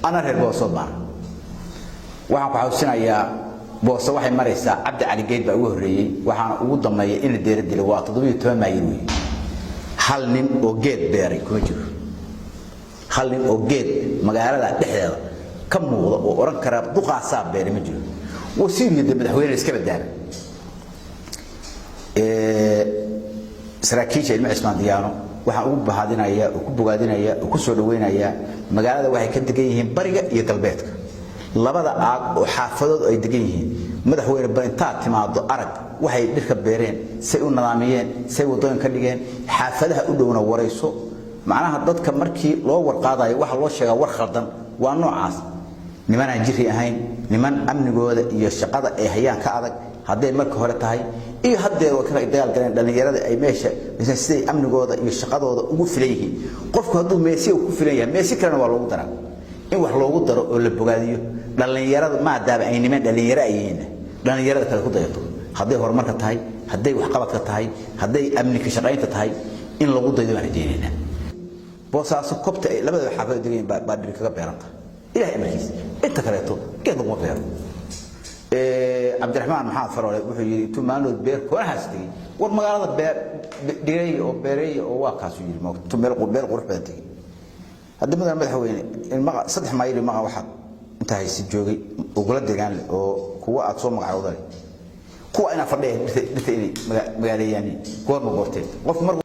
أنا رهيب بوصبان waxaan ku xasuusinayaa boos waxay maraysaa Cabdi Cali Geed baa ugu horeeyay waxaan ugu dambeeyay in deeradilo waa 17 maayir weey hal nin oo geed beeray kuma jiro hal nin oo geed magaalada dhexdeeda ka muuqda oo oran kara duqaasa beeray ma jiro wasiirka madaxweynaha iska badbaada saraakiisha ilmo Ismaan Diyaano waxaan ugu baahadinayaa oo ku bogaadinayaa oo ku soo dhaweynaya magaalada waxay ka degan yihiin bariga iyo galbeedka labada aag oo xaafadoodu ay degan yihiin madaxweyne barinta timaado arag waxay dhirka beereen say u nidaamiyeen say wadooyin ka dhigeen xaafadaha u dhowna wareyso macnaha dadka markii loo warqaadayo waxa loo sheegaa war khaldan waa noocaas niman aan jiri ahayn niman amnigooda iyo shaqada ay hayaan ka adag haday marka hore tahay iyo hadeer oo kala dagaal galeen dhalinyarada ay meesha siday amnigooda iyo shaqadooda ugu filayeen qofku haduu meesi ku filayaa meesi kalena waa loogu daraa in wax loogu daro oo la bogaadiyo dhalinyarada maadaama ay niman dhalinyaro ayeen dhalinyarada kale ku dayato haday horumarka tahay haday wax qabadka tahay haday amni ka shaqaynta tahay in lagu dayo aan jeedina boosaaso kobta labada xaafad degan baa dhir kaga beeranta ilaahay amarkiis inta kaleeto geed lagu beero Abdurrahman Maxamed Faroole wuxuu yiri tumaanood beer ko haastay war magaalada beer dhigay oo beeray oo waa kaas yiri ma tumeel beer qurux badan hadda madaxweyne in ma saddex mayl ma waxa inta haysi joogay oo gula deegaan oo kuwa aad soo magacawday kuwa ina fadhiyay magaalada kuwa ma qortay qof mar